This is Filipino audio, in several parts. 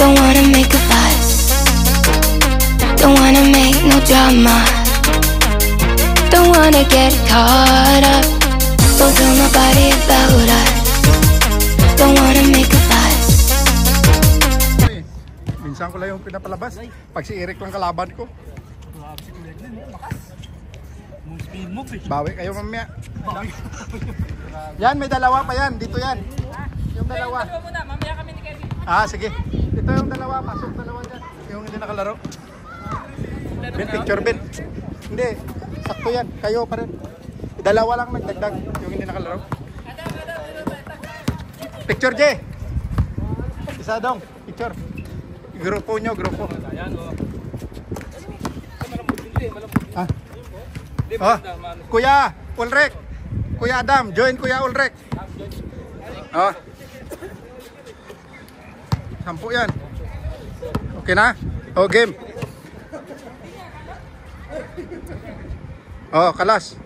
Don't wanna make a fuss, don't wanna make no drama, don't wanna get caught up, don't tell nobody about us. Don't wanna make a fuss. Minsan ko lang yung pinapalabas pag si Eric lang kalaban ko. Bawi kayo mamaya. Yan, may dalawa pa yan. Dito yan. Yung dalawa. Mamaya kami ni Kevin. Sige. Ito yung dalawa. Pasok dalawa dyan. Yung hindi nakalaro. Ben, picture Ben. Hindi. Sakto yan. Kayo pa rin. Dalawa lang nagdagdag. Yung hindi nakalaro. Picture J. Isa dong. Picture. Grupo nyo. Grupo. Kuya Ulrek. Kuya Adam. Join Kuya Ulrek. Sampu yan. Okay na? Game. Kalas.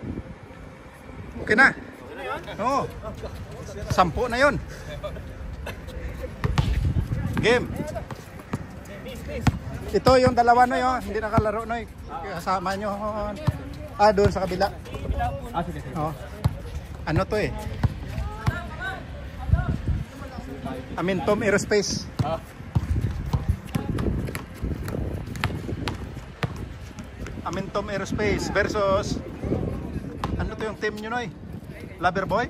Okay na? Sampu na yun. Game. Ito yung dalawa no yun. Hindi nakalaro no. Kasama nyo. Doon sa kabila. Ano to eh? Amintom Aerospace. Amintom Aerospace versus ano to yung team nyo noy? Loverboy?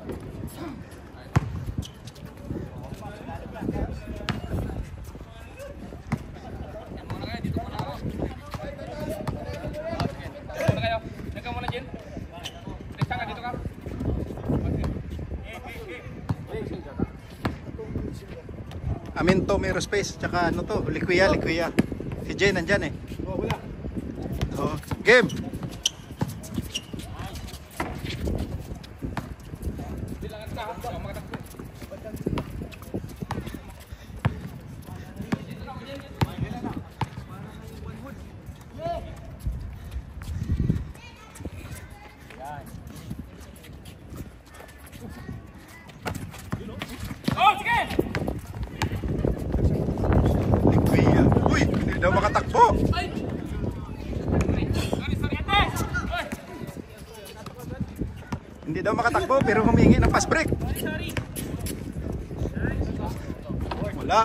Amintom Aerospace, tsaka ano to, Liquia. Si Jay nandyan eh. Game. Daw makatakbo. Hindi daw makatakbo pero humingi ng pass break. Wala.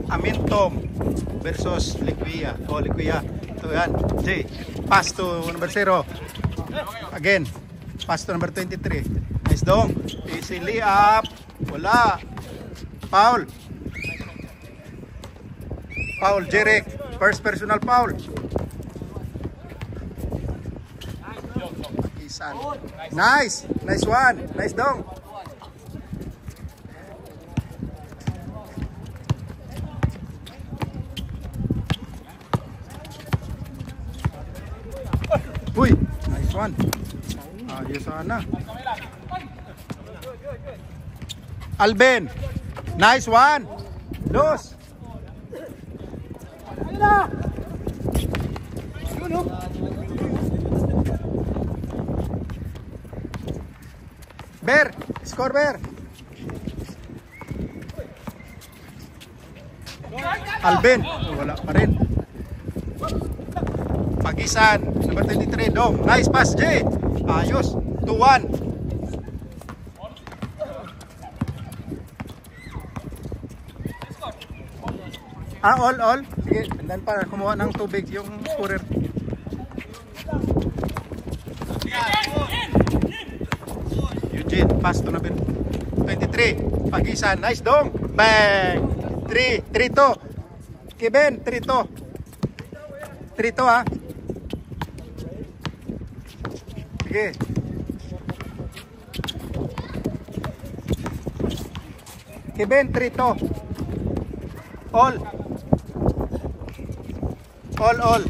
Amintom versus Liquia. Liquia. Ito yan. J. Pass to number 0. Again. Pass to number 23. Nice dong. Easily up. Wala. Foul. Foul. Jerick. First personal foul. Isan. Nice. Nice one. Nice dong. Uy, nice one. Ayos sana. Alben. Nice one. Dos. Ber, score Ber. Alben, wala pa rin. Pagisan, number 23, Dong. Nice pass, J. Ayos, 2-1. All. Sige, dan pa kumuha ng tubig yung scorer. Eugene, pass to number 23. Pagisan, nice Dong. Bang. 3-2. Kevin, 3-2. 3-2 ha. Sige. Kevin, 3-2. All. All.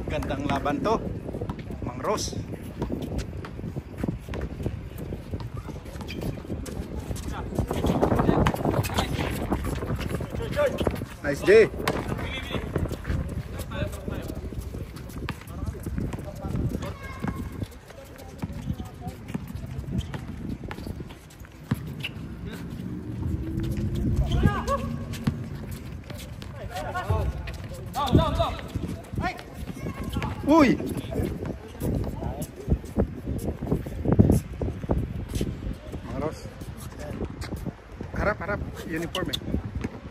Gandang laban to, Mang Ros. Nice day. Uy! Mga Ros. Harap. Uniform eh.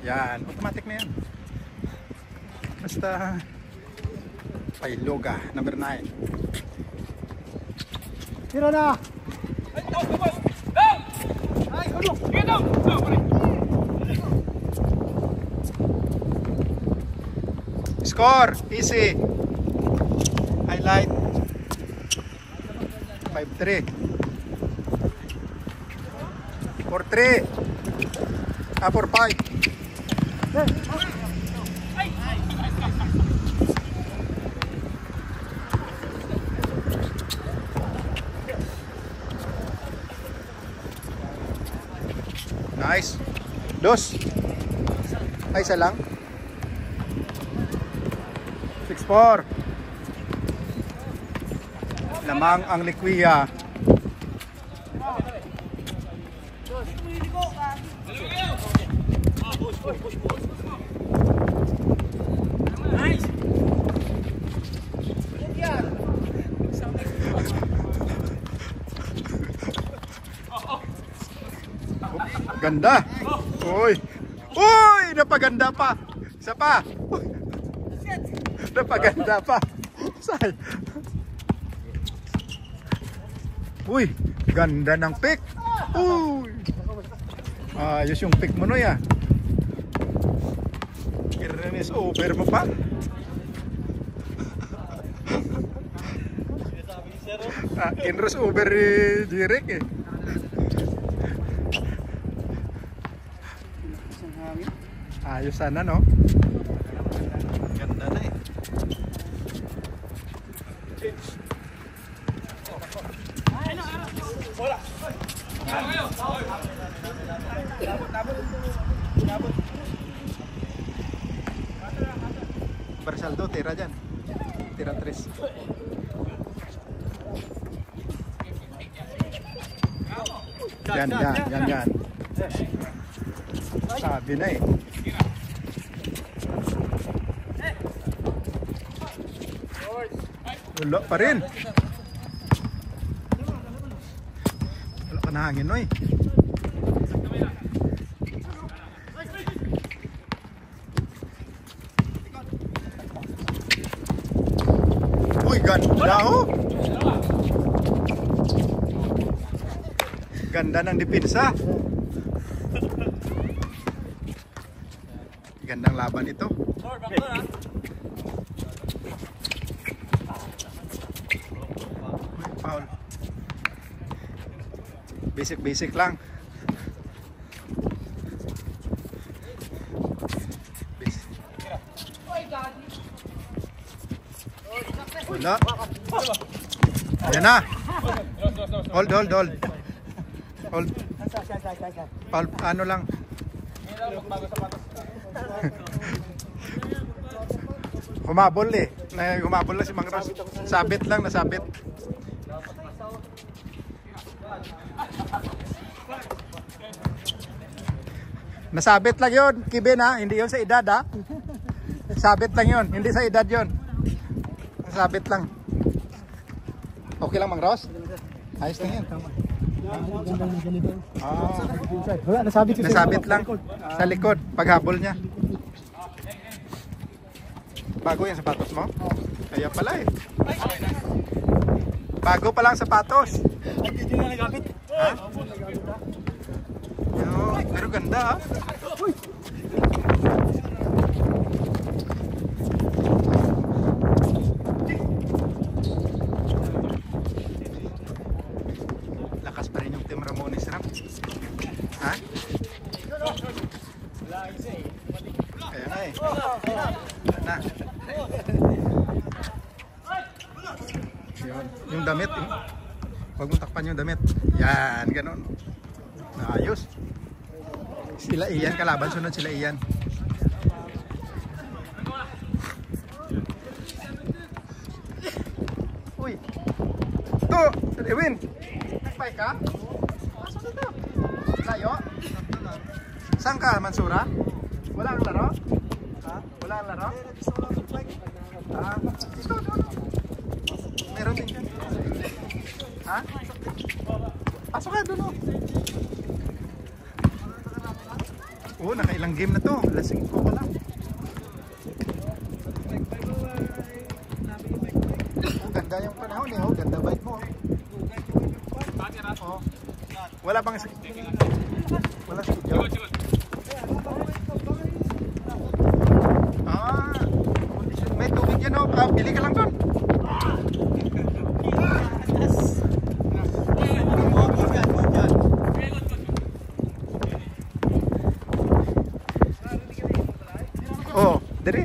Yan. Automatic na yan. Basta Pailoga, number 9. Tira na! Score! Easy! Highlight 5-3 4-3 4-5. Nice. Dos. Ay, isa lang. 6-4. Lamang ang Liquia. Ganda. Uy. Uy, napaganda pa. Isa pa. Napaganda pa. Say. Uy, ganda ng pick. Uy. Ayos yung pick mo no ya. Kirnes over mo pa. Inros over direct eh. Ayos sana no. Ganda na eh. Bersaldo, tira dyan. Tira 3. Yan. Sabi na eh. Wala pa rin. Wala pa na hangin no eh. Uy, ganda oh. Ganda ng depensa. Gandang laban ito. Foul. Basic lang. Wala. Ayan na. Hold. Hold. Foul, ano lang. Humabol eh. Humabol lang si Mang Ros. Sabit lang, nasabit. Nasabit lang yun, Kibin ha. Hindi yun sa edad ha. Sabit lang yun, hindi sa edad yun. Nasabit lang. Okay lang Mang Ros? Ayos lang yun. Wala, nasabit lang sa likod paghabol niya. Bago yung sapatos mo? Kaya pala eh. Bago pa lang sapatos. Hindi na nagapit. Ha? Yo, pero ganda ha. Yung damit. Huwag mong takpan yung damit. Yan, ganun. Ayos. Sila Ian kalaban, sunod sila Ian. Uy. Ito, Ewin. Nagpay ka? Pasok dito. Layo? Saan ka, Mansura? Wala ang laro? Ha? Wala ang laro? Ito. Meron din ka. Ha? Pasok ka doon. Oo, nakailang game na to. Alas 5 pa lang. Oh, ganda yung panahon eh. Oh, ganda bike mo. Oh. Wala pang wala studio. May tubig yan oh. Bili ka lang doon. Oh, dari.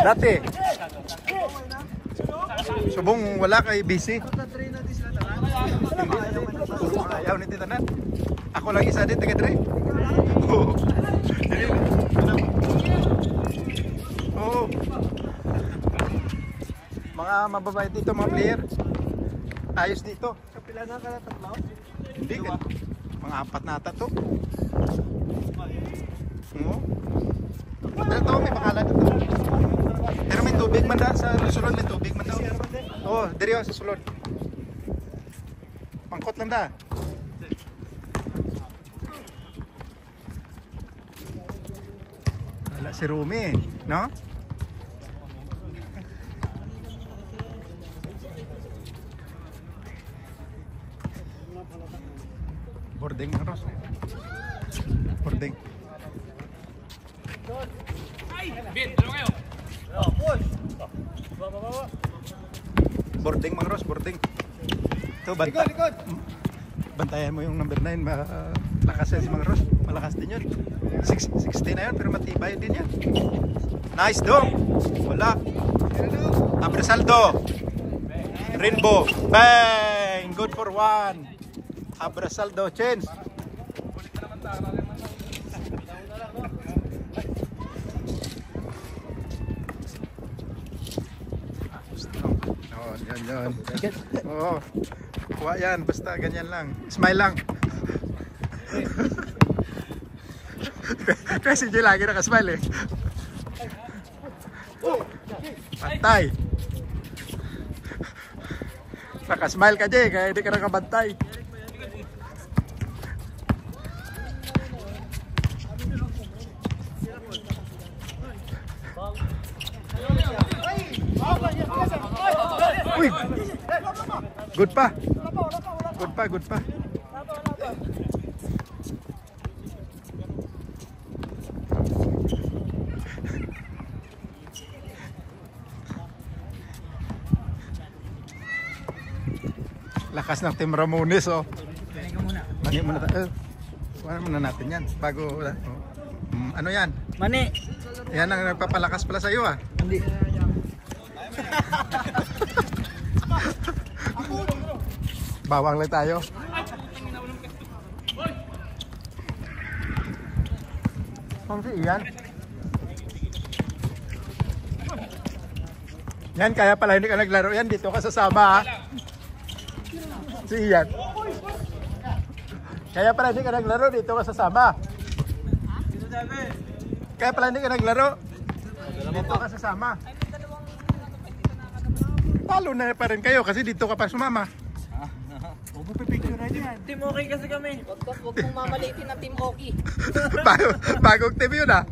Dati. Subong wala kay busy. Ayaw ni titanan. Ako lang isa din taga dire. Oh. Oh. Mga mababait dito mga player. Ayos dito. Kapila na ka na tatlo? Hindi ka. Mga 4 na ata to. Oo. Ito, may pangalan ito. Pero may tubig man da sa sulod, may tubig man daw. Oo, diri sa sulod. Pangkot lang da. Wala si Rumi, no? Boarding ng Ros. Boarding. Boarding mga Ros, boarding. Ito, Likod! bantayan mo yung number 9. Malakas yan si mga Ros. Malakas din yun. 60 na yun, pero matibay din yan. Nice dong. Wala. Abrasaldo. Rainbow. Bang! Good for 1. Abrasaldo, change. Oh, yan. Oo. Kuha yan, basta ganyan lang. Smile lang. Kasi Jay lagi nakasmile eh. Pantay. Nakasmile ka Jay, kaya hindi ka nakabantay. Uy! Good pa. Good pa. Lakas ng Team Ramones oh. Mani muna tayo. Kuha muna natin yan bago ano yan? Mani! Yan ang nagpapalakas pala sa iyo ah. Hindi. Bawang lang tayo. Kung si Ian. Yan, kaya pala hindi ka naglaro yan. Dito ka sasama ha. Si Ian. Kaya pala hindi ka naglaro. Dito ka sasama. Kaya pala hindi ka naglaro. Dito ka sasama. Talo na pa rin kayo kasi dito ka pa sumama. Huwag mo pipicture na yan. Team okay kasi kami. Huwag mong mamalitin ng Team Oki. Bagong team yun ah.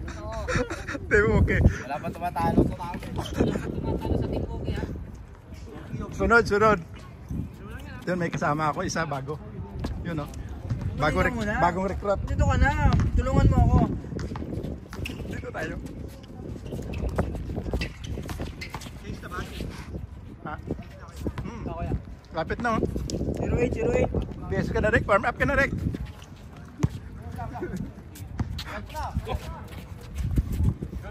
Team okay. Wala pa tumatalo. Tumatalo sa Team Oki ha. Sunod. Yun, may kasama ako, isa bago. Yun oh. Bagong recruit. Dito ka na. Tulungan mo ako. Dito tayo. Ha? Lapit na oh. 08. PS ka na Rick, warm up ka na Rick.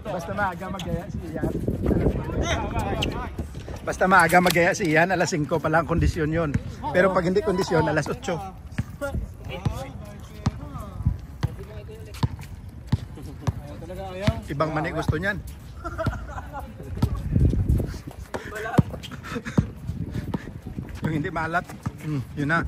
Basta maaga magaya si Ian. Basta maaga magaya si Ian, alas 5 pa lang kondisyon yun. Pero pag hindi kondisyon, alas 8. Ibang mani gusto niyan. Yung hindi maalat, yun na.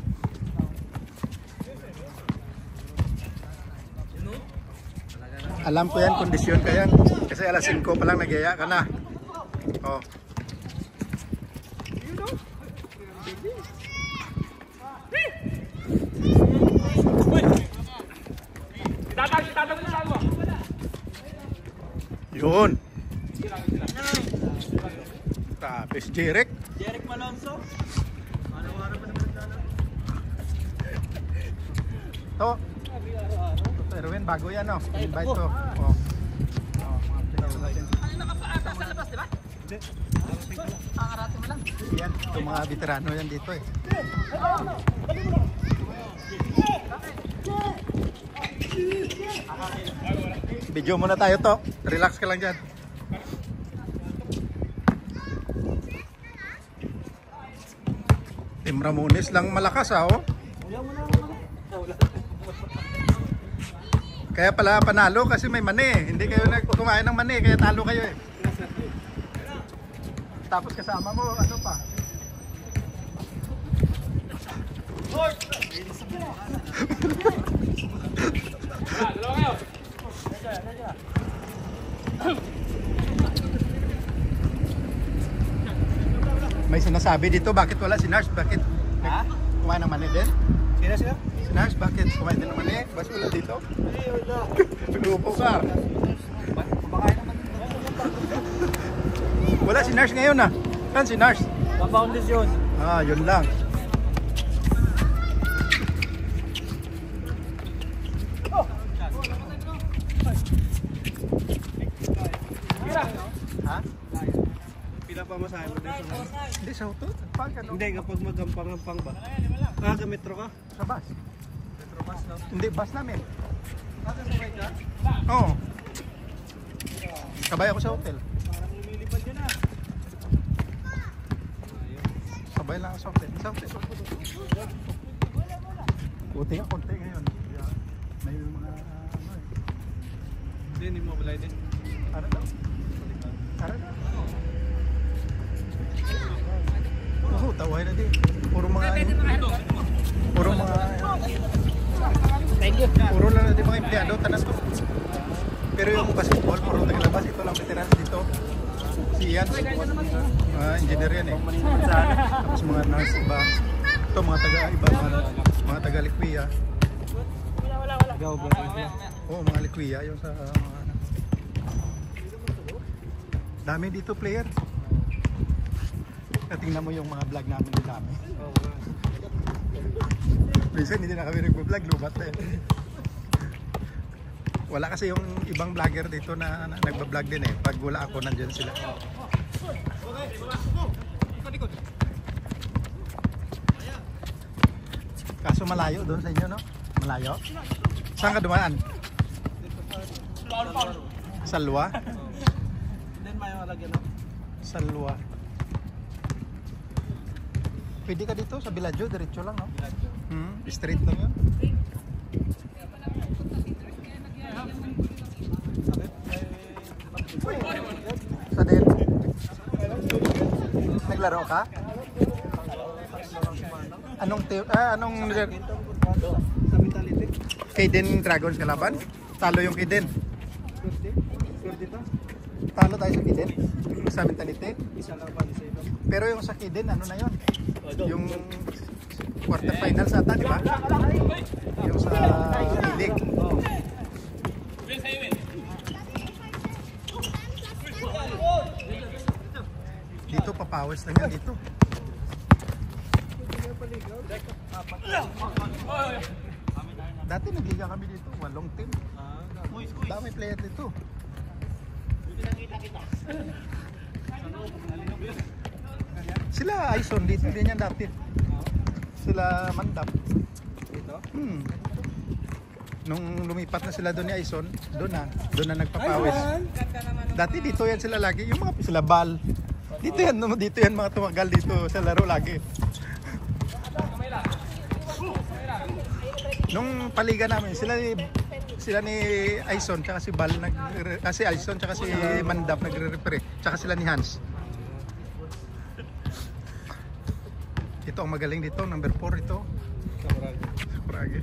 Alam ko yan, kondisyon ka yan. Kasi alas 5 pa lang nagyaya ka na. Oh. Yun. Tapos Jeric. Jeric Malonzo. To. Erwin, bago yan, no? Invite to. Oh. Sa labas, di ba? Hindi. Pangarate mo lang. Yan, itong mga veterano yan dito eh. Video muna tayo to. Relax ka lang dyan. Team Ramones lang malakas oh. Kaya pala panalo kasi may mani. Hindi kayo kumain ng mani kaya talo kayo eh. Tapos kasama mo ano pa? May sinasabi dito, bakit wala si Nars? Bakit kumain ng mani din? Sino siya? Si Nars, bakit kumain din ng mani? Bakit wala dito? Wala. Naglupo ka. Wala si Nars ngayon ah. Saan si Nars? Paboundless yun. Ah, yun lang. Ha? Pila pa masahe mo dito? Hindi sa auto. Pag ano? Hindi, kapag magampang-gampang ba? Gametro ka? Sa bus. Metro bus lang. Hindi, bus namin. Sabay ka? Oo. Sabay ako sa hotel. Parang lumilipad yun ah. Sabay lang ako sa hotel. Sa hotel. Buti nga, konti ngayon. May mga ano eh. Hindi mo balay din. Ano daw? Ano daw? Oo, taway na din. Puro mga puro mga puro lang na din mga empleyado, tanas ko. Pero yung basketball, puro naglabas. Ito lang veteran dito. Si Ian. Engineer yan eh. Tapos mga nurse iba. Ito mga taga-iba, mga taga-Liquia. Oo, mga Liquia. Yung sa mga dami dito player. Tingnan mo yung mga vlog namin din dami. Minsan hindi na kami nag-vlog, lubat na eh. Wala kasi yung ibang vlogger dito na nagba-vlog din eh. Pag wala ako, nandiyan sila. Kaso malayo doon sa inyo, no? Malayo? Saan ka dumaan? Salwa? Then may malagyan no? Salwa. Pwede ka dito sa Villaggio, diretso lang, no? Straight lang yun. Sa din. Naglaro ka? Anong team? Anong Sa mentality. Kaden Dragons kalaban? Talo yung Kaden. Swerte to. Talo tayo sa Kaden. Sa mentality. Isa lang pa sa ito. Pero yung sa Kaden, ano na yun? Yung quarterfinals ata, di ba? Yung sa League. Dito papawis lang yan dito. Dati nagliga kami dito, 8 team. Dami player dito. Sila Aison dito din yan dati. Sila Mandap. Dito? Nung lumipat na sila doon ni Aison, doon na nagpapawis. Dati dito yan sila lagi, yung mga sila bal. Dito yan mga tumagal dito sa laro lagi. Nung paliga namin, sila ni Aison tsaka si Bal si Aison tsaka si Mandap nagre-referee, tsaka sila ni Hans. Ito ang magaling dito, number 4 ito. Sakuragi.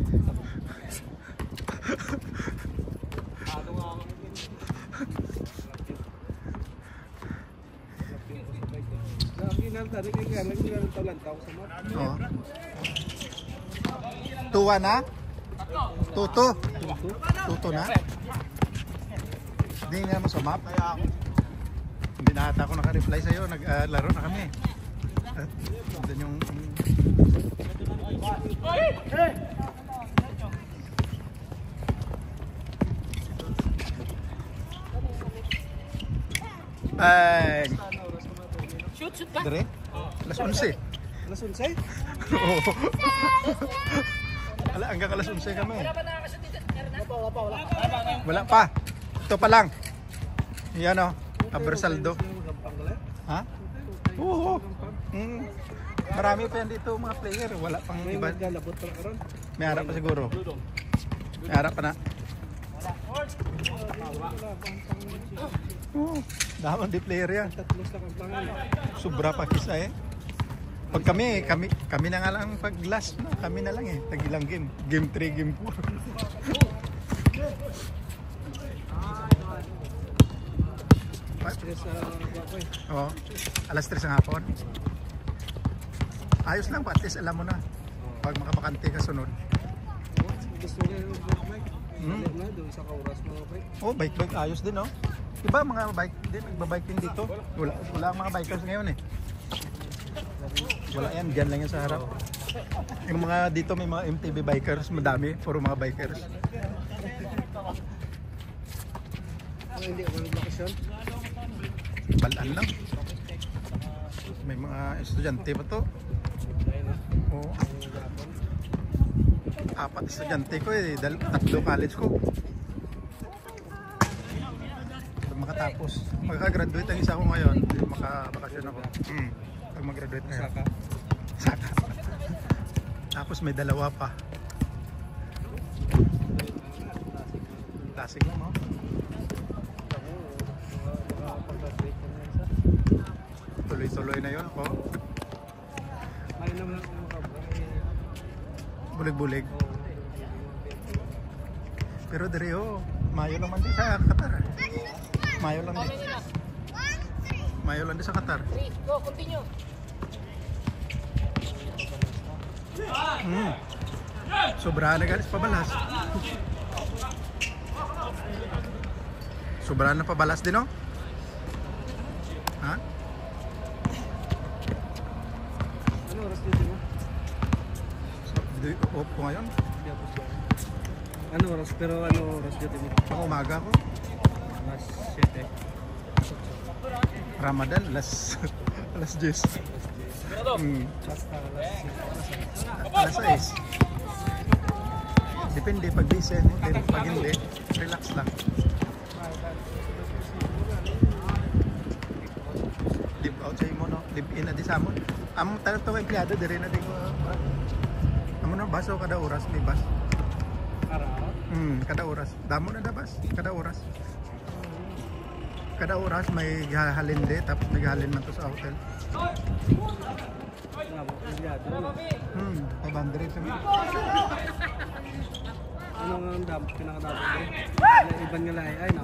Oh. Tuwa na? Tuto na? Hindi nga mo sumap. Hindi na ata ako naka-reply sa'yo. Naglaro na kami. Doon yung... Ay! Shoot ka? Dire? Alas 11. Alas 11? Oo. Hanggang alas 11 kami. Wala pa. Ito pa lang. Yan o. Abersaldo. Ha? Oo. Marami pa yan dito mga player. Wala pang iba. May harap pa siguro. May harap pa na. Daman di player yan. Sobra pa kisa eh. Pag kami na nga lang pag last na, kami na lang eh. Tagilang game. Game 3, game 4. Oh, alas 3 ang hapon. Ayos lang pa, at least alam mo na. Pag makapakante ka sunod. Gusto niya yung bike. Na doon sa kauras mga bike. Oh, bike ayos din oh. Iba mga bike din, nagbabike din dito. Wala ang mga bikers ngayon eh. Wala yan, dyan lang yan sa harap. Yung mga dito may mga MTB bikers, madami, puro mga bikers. Hindi ako nagbakasyon. Balaan lang. May mga estudyante pa to. Oo. 4 estudyante ko eh, 3 college ko. Pag makatapos, magka-graduate ang isa ko ngayon, makabakasyon ako. Pag mag-graduate na yun. Saka. Tapos may 2 pa. Klasik mo, no? Tuloy-tuloy na yun ako. Bulig-bulig. Pero dire oh, Mayo naman din sa Qatar. Mayo lang din. Mayo lang din sa Qatar. Go, continue. Sobra na guys, pabalas. Sobra na pabalas din oh. Ha? Ano oras dito mo? Off ko ngayon. Ano oras? Pero ano oras dito mo? Pang umaga ko. Alas 7. Ramadan, alas 10. Basta Alas 6. Depende pag busy, pag hindi, relax lang. Live out sa imo no, live in na di sa amon. Among tayo to empleyado dire na di ko. Amo na bus o kada oras may bus. Kada oras. Damo na da bus, kada oras. Kada oras may halin di, tapos may halin man to sa hotel. Pabandre sa mga. Ano nga ang pinakadami ko? Iban nga lahi ay no?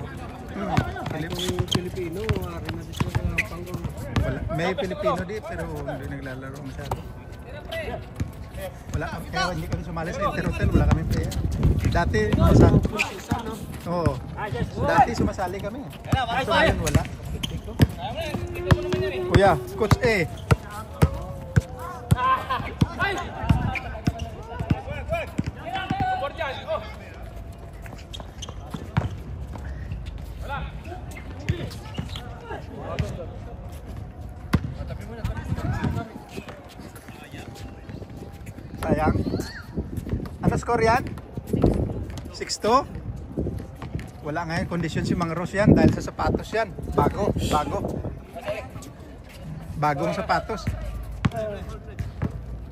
Kung Pilipino, ari na dito sa Pangong. Wala. May Pilipino di pero hindi naglalaro masyado. Wala, kaya hindi kami sumali sa Interhotel, wala kami player. Dati, dati sumasali kami. So ngayon wala. Kuya, Coach A. Sayang. Ano score yan? 6-2? Wala ngayon kondisyon si Mang Ros yan dahil sa sapatos yan. Bago. Bagong sapatos.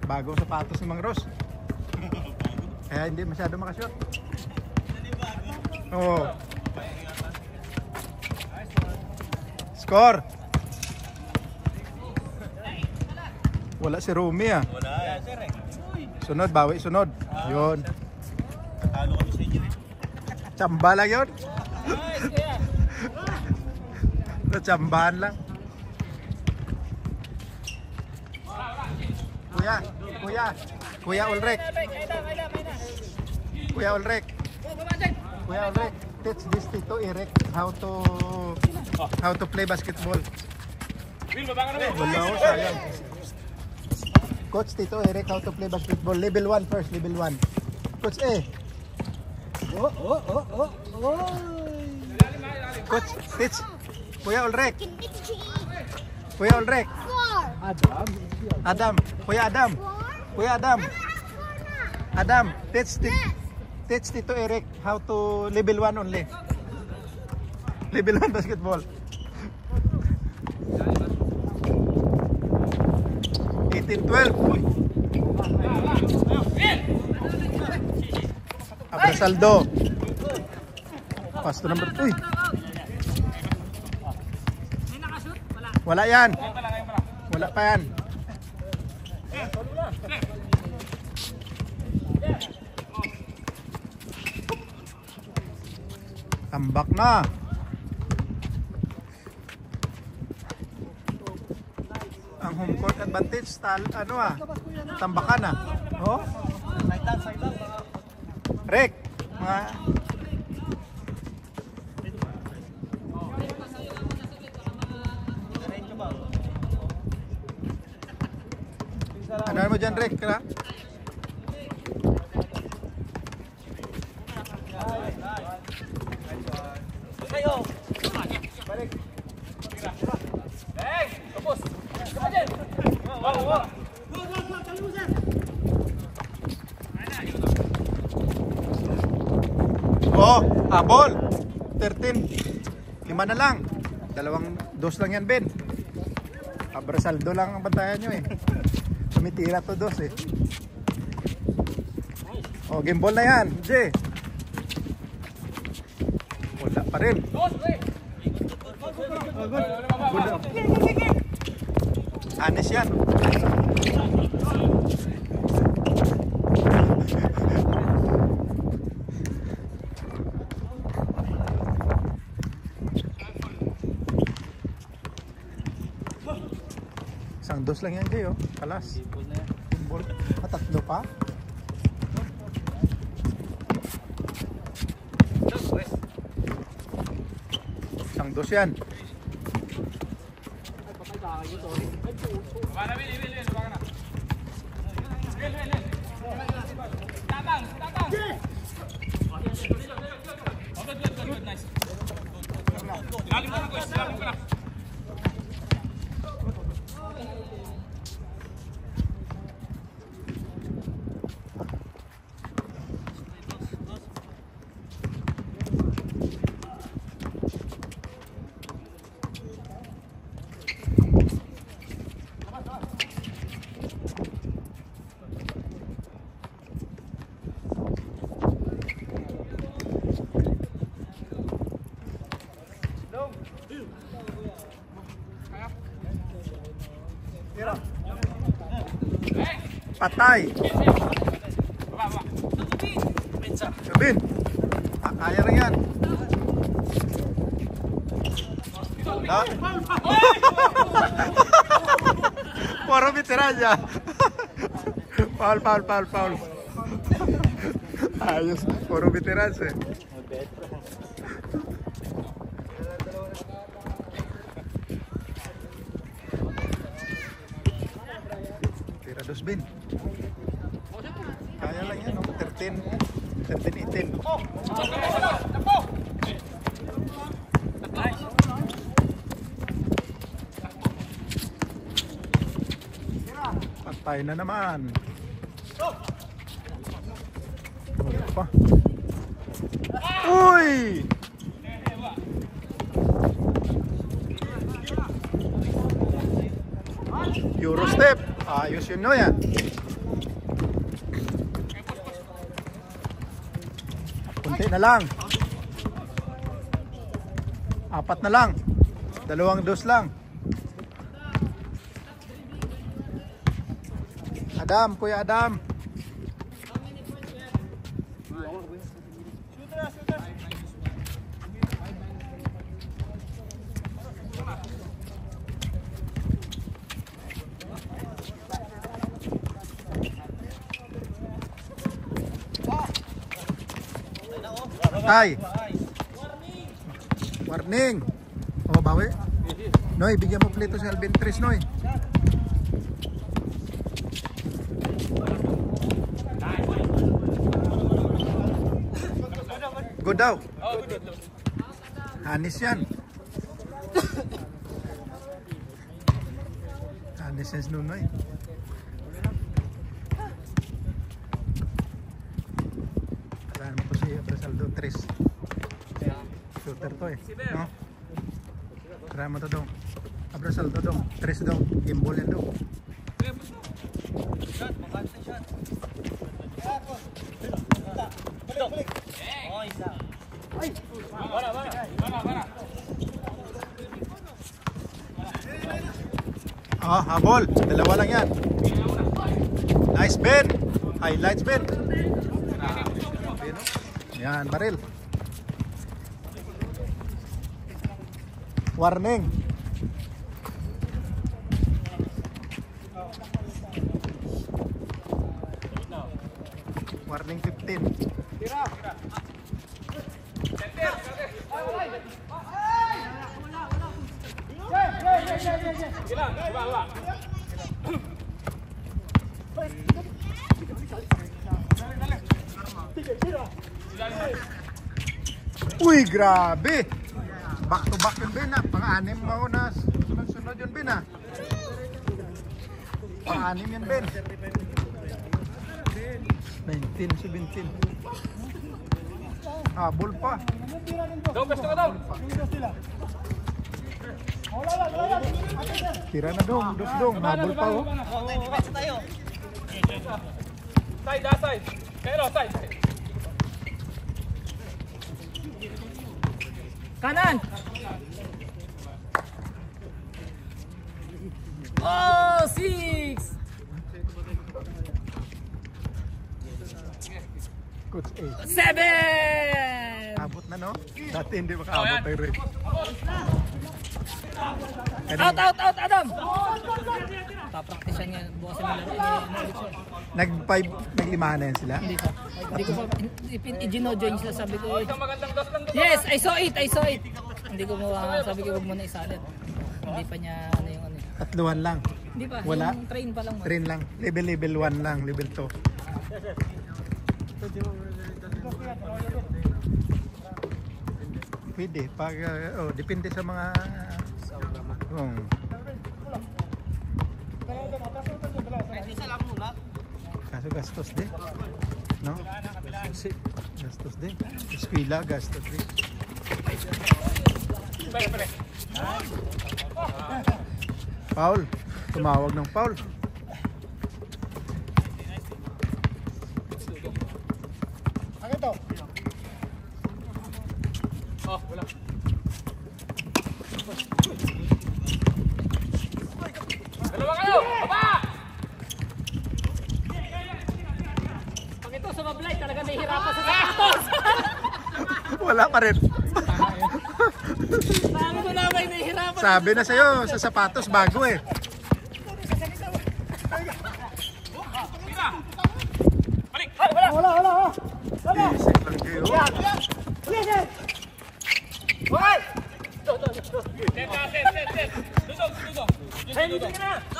Bagong sapatos ni Mang Ros. Kaya hindi masyado makashoot. Oo. Score. Wala si Rumi ah. Sunod, bawi sunod. Yun. Talo kami sa inyo eh. Tsamba lang yun. Natsambahan lang. Kuya Ulrich. Teach this Tito Eric how to play basketball. Wala ko, sayang. Coach Tito Eric how to play basketball. Level 1 first, level 1. Coach A. Coach, teach. Kuya Ulrich. Adam. Adam, teach Tito Eric how to level 1 only. Level 1 basketball. 18-12. Abrasaldo. Pass to number 2. Wala yan. Wala pa yan. Tambak na. Ang home court advantage tambakan na. Oh. Side lang. Rick, mga ano mo dyan, Rick? Kaya? Oh, habol. 13. 5 na lang. 2 lang yan, Ben. Abrasaldo lang ang bantayan nyo eh. Tumitira to 2 eh. Oh, game ball na yan. Jay. Wala pa rin. Anis yan. Isang 2 lang yan, Jay, oh. Kalas. Ball. Tatlo pa. Isang 2 yan. Patay. Gabin. Kaya rin yan. Puro bitiran niya. Foul. Ayos. Puro bitiran siya. Tira 2 bin. Kaya lang yan, no? 13-18. Patay na naman. Wala pa. Uy! Euro step. Ayos yun, no, yan. Kunti na lang. 4 na lang. 2 dos lang. Adam, Kuya Adam. Tay. Warning. Oh, bawi. Noy, bigyan mo plito si Alvin Tres, Noy. Good daw. Hanis yan. Hanis yan si Nunoy. Alaan mo to si Abrasaldo 3. Shooter to eh. No? Alaan mo to daw. Abrasaldo daw. 3 daw. Gimbal yan daw. Oh, habol. 2 lang yan. Nice Ben. Highlights Ben. Yan, baril. Warning. Warning 15. Uy, grabe. Back to back yun, Ben, ha. Pang-anim mo na sunod-sunod yun, Ben, ha. Pang-anim yun, Ben. 19, 17. Habol pa. Tira na dong, dos-dong. Habol pa, oh. Side, side. Pero, side. Kanan! Oh, 6! Coach A. 7! Abot na, no? Dati hindi makaabot tayo rin. Out, Adam! Papraktisan niya, bukasin mo lang. Nag-5 na yan sila? Hindi pa. Hindi ko pa, i-gino-join sila, sabi ko. Yes, I saw it! Hindi ko sabi ko huwag mo na isalit. Hindi pa niya, ano yung ano. Tatluan lang? Hindi pa, wala? yung train pa lang. Train lang. Level 1 lang, level 2. Pwede. Pag, depende sa mga... Kaso gastos din. No? Gastos din. Eskwela, gastos din. Foul. Tumawag ng foul. Ano to? Oh, wala. Dalawa kayo! Baba! Pag ito sa mablay, talaga nahihirapan sa sapatos! Wala pa rin. Sabi ko na may nahihirapan. Sabi na sa'yo, sa sapatos bago eh. Balik! Wala! Isip lang kayo.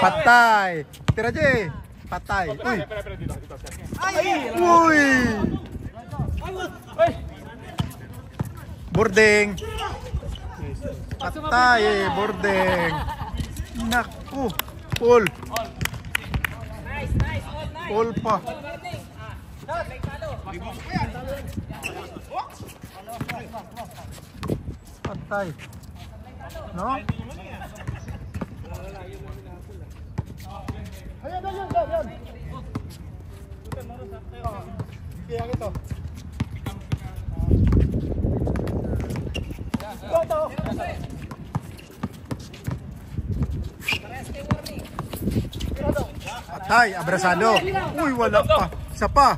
Patay. Tira Jay. Patay. Uy. Boarding. Patay eh, boarding. Naku. Pull. Pull pa. Patay. No? Kaya ito. Patay, abrasado. Uy, wala pa. Isa pa.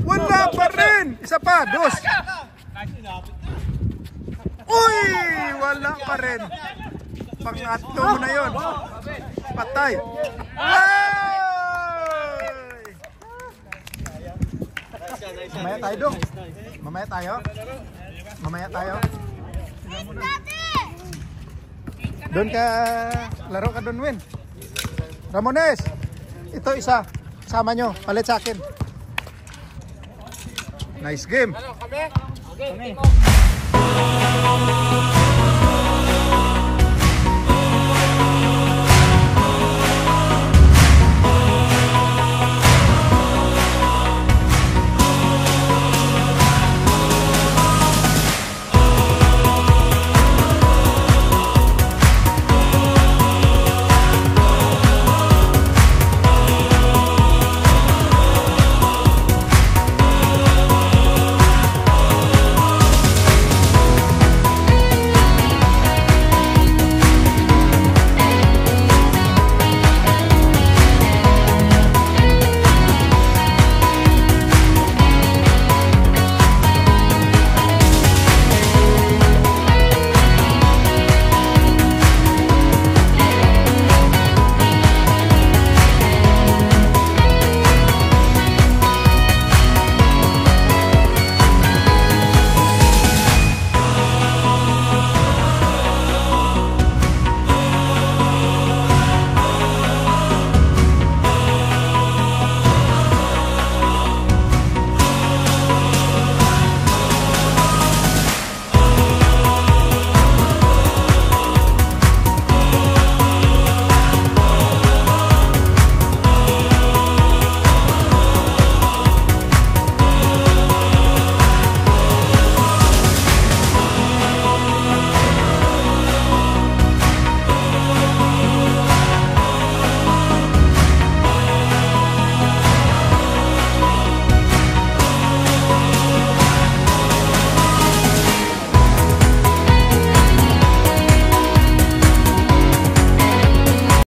Wala pa rin. Isa pa, dos. Uy, wala pa rin. Pangatlo mo na yun. Patay. Ay! Mamaya tayo dong. Mamaya tayo. Mamaya tayo. Doon ka, laro ka doon, Win. Ramones, ito isa. Sama nyo, palit sa akin. Nice game. Okay.